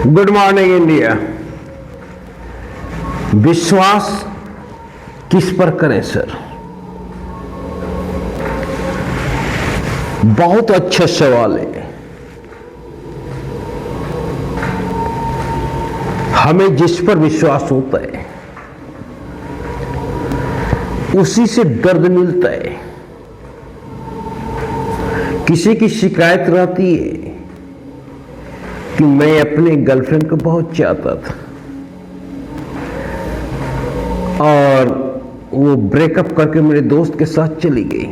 Good morning India. विश्वास किस पर करें सर? बहुत अच्छा सवाल है। हमें जिस पर विश्वास होता है उसी से दर्द मिलता है। किसी की शिकायत रहती है कि मैं अपने गर्लफ्रेंड को बहुत चाहता था और वो ब्रेकअप करके मेरे दोस्त के साथ चली गई।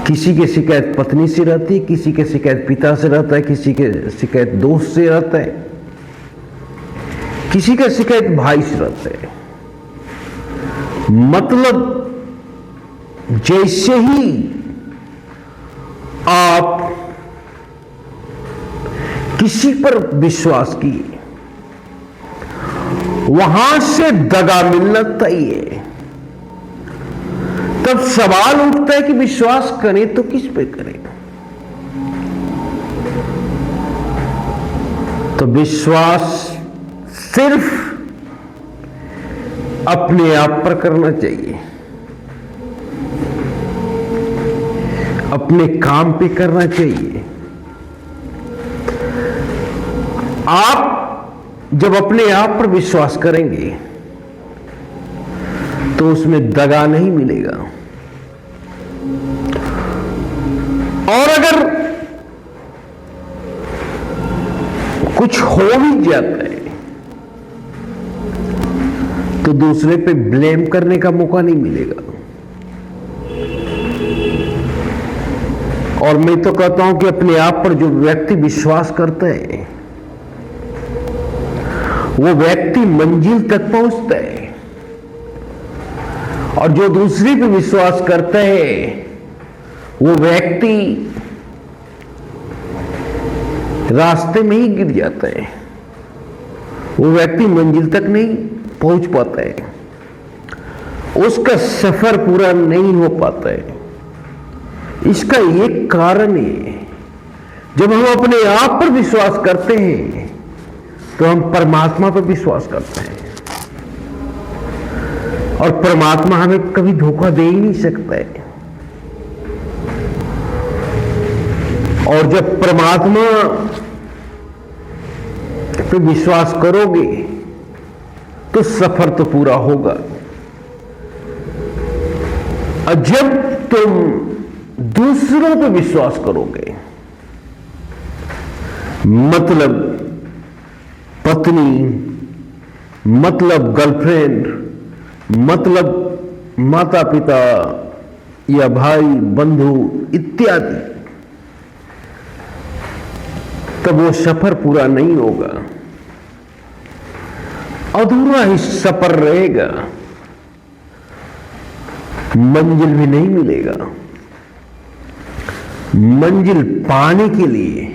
किसी की शिकायत पत्नी से रहती है, किसी की शिकायत पिता से रहता है, किसी की शिकायत दोस्त से रहता है, किसी का शिकायत भाई से रहता है। मतलब जैसे ही आप किसी पर विश्वास किए वहां से दगा मिलना तय है। तब सवाल उठता है कि विश्वास करें तो किस पे करें? तो विश्वास सिर्फ अपने आप पर करना चाहिए, अपने काम पे करना चाहिए। आप जब अपने आप पर विश्वास करेंगे तो उसमें दगा नहीं मिलेगा। और अगर कुछ हो भी जाता है तो दूसरे पे ब्लेम करने का मौका नहीं मिलेगा। और मैं तो कहता हूं कि अपने आप पर जो व्यक्ति विश्वास करता है वो व्यक्ति मंजिल तक पहुंचता है, और जो दूसरे पे विश्वास करता है वो व्यक्ति रास्ते में ही गिर जाता है। वो व्यक्ति मंजिल तक नहीं पहुंच पाता है, उसका सफर पूरा नहीं हो पाता है। इसका एक कारण है, जब हम अपने आप पर विश्वास करते हैं तो हम परमात्मा पर विश्वास करते हैं, और परमात्मा हमें कभी धोखा दे ही नहीं सकता है। और जब परमात्मा पे विश्वास करोगे तो सफर तो पूरा होगा। और जब तुम दूसरों पे विश्वास करोगे, मतलब पत्नी, मतलब गर्लफ्रेंड, मतलब माता पिता या भाई बंधु इत्यादि, तब वो सफर पूरा नहीं होगा, अधूरा ही सफर रहेगा, मंजिल भी नहीं मिलेगा। मंजिल पाने के लिए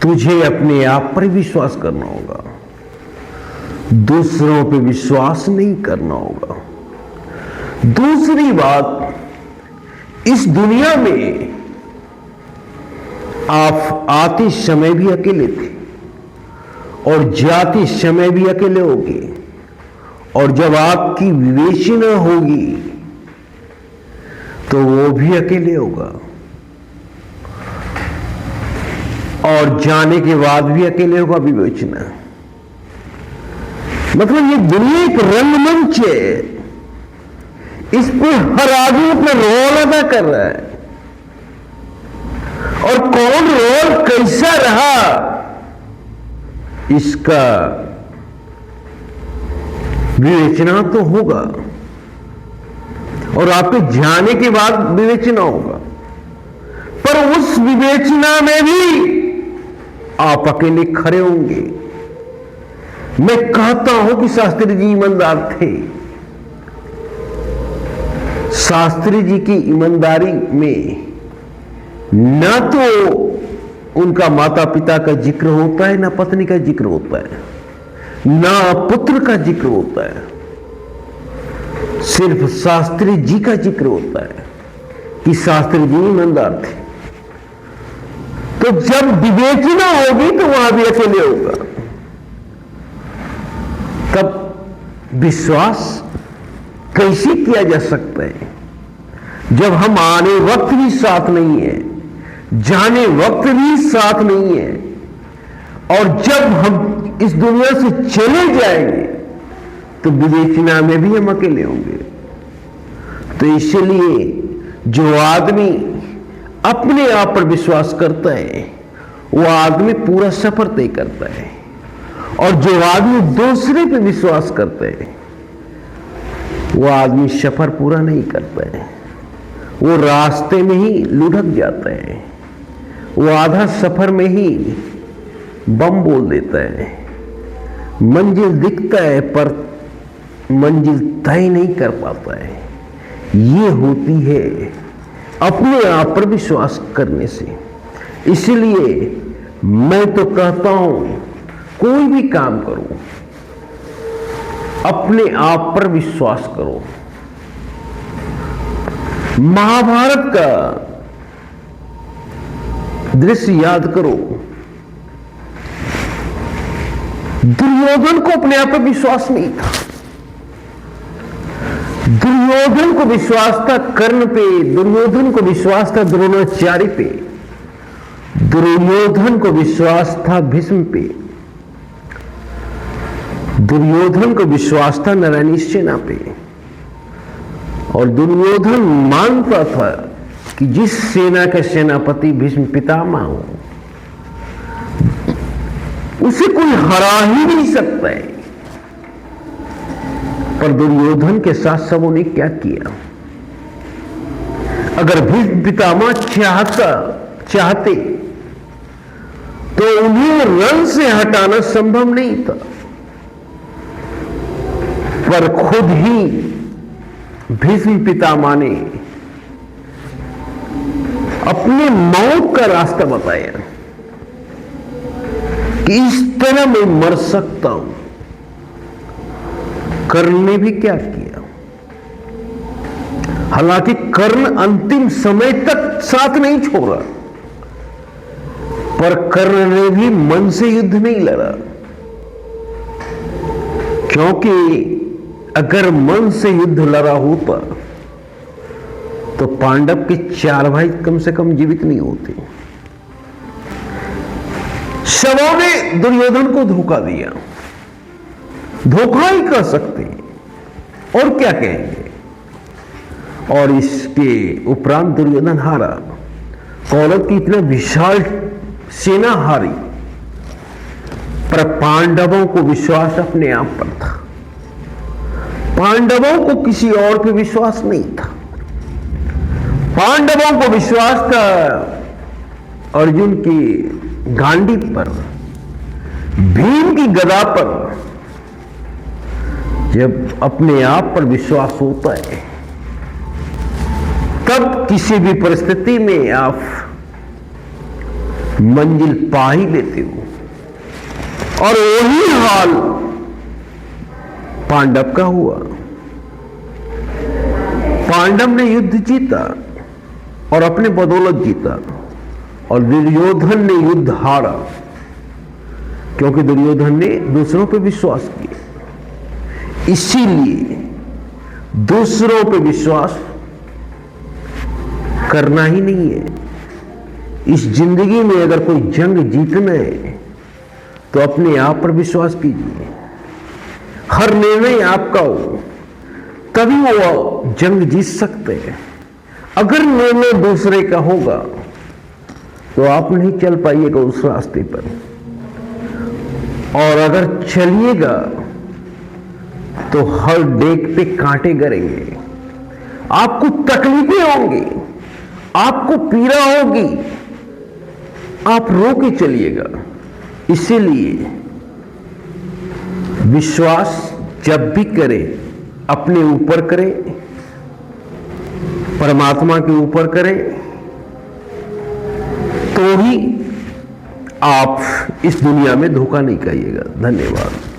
तुझे अपने आप पर विश्वास करना होगा, दूसरों पे विश्वास नहीं करना होगा। दूसरी बात, इस दुनिया में आप आते समय भी अकेले थे और जाते समय भी अकेले होगे, और जब आपकी विवेचना होगी तो वो भी अकेले होगा, और जाने के बाद भी अकेले होगा विवेचना। मतलब ये दुनिया एक रंगमंच है, इस पे हर आदमी अपना रोल अदा कर रहा है, और कौन रोल कैसा रहा इसका विवेचना तो होगा, और आपके जाने के बाद विवेचना होगा। पर उस विवेचना में भी आप अकेले खड़े होंगे। मैं कहता हूं कि शास्त्री जी ईमानदार थे। शास्त्री जी की ईमानदारी में ना तो उनका माता पिता का जिक्र होता है, ना पत्नी का जिक्र होता है, ना पुत्र का जिक्र होता है, सिर्फ शास्त्री जी का जिक्र होता है कि शास्त्री जी ईमानदार थे। तो जब विवेचना होगी तो वहां भी अकेले होगा। तब विश्वास कैसे किया जा सकता है जब हम आने वक्त भी साथ नहीं है, जाने वक्त भी साथ नहीं है, और जब हम इस दुनिया से चले जाएंगे तो विवेचना में भी हम अकेले होंगे। तो इसलिए जो आदमी अपने आप पर विश्वास करता है वो आदमी पूरा सफर तय करता है, और जो आदमी दूसरे पे विश्वास करता है वो आदमी सफर पूरा नहीं करता है, वो रास्ते में ही लुढ़क जाता है, वो आधा सफर में ही बम बोल देता है। मंजिल दिखता है पर मंजिल तय नहीं कर पाता है। ये होती है अपने आप पर विश्वास करने से। इसलिए मैं तो कहता हूं कोई भी काम करो अपने आप पर विश्वास करो। महाभारत का दृश्य याद करो। दुर्योधन को अपने आप पर विश्वास नहीं था। दुर्योधन को विश्वास था कर्ण पे, दुर्योधन को विश्वास था द्रोणाचार्य पे, दुर्योधन को विश्वास था भीष्म पे, दुर्योधन को विश्वास था नारायणी सेना पे। और दुर्योधन मानता था कि जिस सेना के सेनापति भीष्म पितामह हो उसे कोई हरा ही नहीं सकता है। पर दुर्योधन के साथ सबों ने क्या किया? अगर भीष्म पितामह चाहते तो उन्हें रण से हटाना संभव नहीं था, पर खुद ही भीष्म पितामह ने अपने मौत का रास्ता बताया कि इस तरह मैं मर सकता हूं। कर्ण ने भी क्या किया? हालांकि कर्ण अंतिम समय तक साथ नहीं छोड़ा, पर कर्ण ने भी मन से युद्ध नहीं लड़ा, क्योंकि अगर मन से युद्ध लड़ा होता तो पांडव के 4 भाई कम से कम जीवित नहीं होते। सबों ने दुर्योधन को धोखा दिया, धोखा ही कह सकते और क्या कहेंगे। और इसके उपरांत दुर्योधन हारा, कौरव की इतना विशाल सेना हारी, पर पांडवों को विश्वास अपने आप पर था। पांडवों को किसी और पे विश्वास नहीं था। पांडवों को विश्वास था अर्जुन की गांडी पर, भीम की गदा पर। जब अपने आप पर विश्वास होता है तब किसी भी परिस्थिति में आप मंजिल पा ही लेते हो। और वही हाल पांडव का हुआ। पांडव ने युद्ध जीता और अपने बदौलत जीता, और दुर्योधन ने युद्ध हारा क्योंकि दुर्योधन ने दूसरों पर विश्वास किया। इसीलिए दूसरों पर विश्वास करना ही नहीं है। इस जिंदगी में अगर कोई जंग जीतना है तो अपने आप पर विश्वास कीजिए। हर निर्णय आपका हो तभी वो जंग जीत सकते हैं। अगर निर्णय दूसरे का होगा तो आप नहीं चल पाइएगा उस रास्ते पर, और अगर चलिएगा तो हर डेग पे कांटे गिरेंगे, आपको तकलीफें होंगी, आपको पीड़ा होगी, आप रो के चलिएगा। इसीलिए विश्वास जब भी करे अपने ऊपर करे, परमात्मा के ऊपर करे, तो ही आप इस दुनिया में धोखा नहीं खाइएगा। धन्यवाद।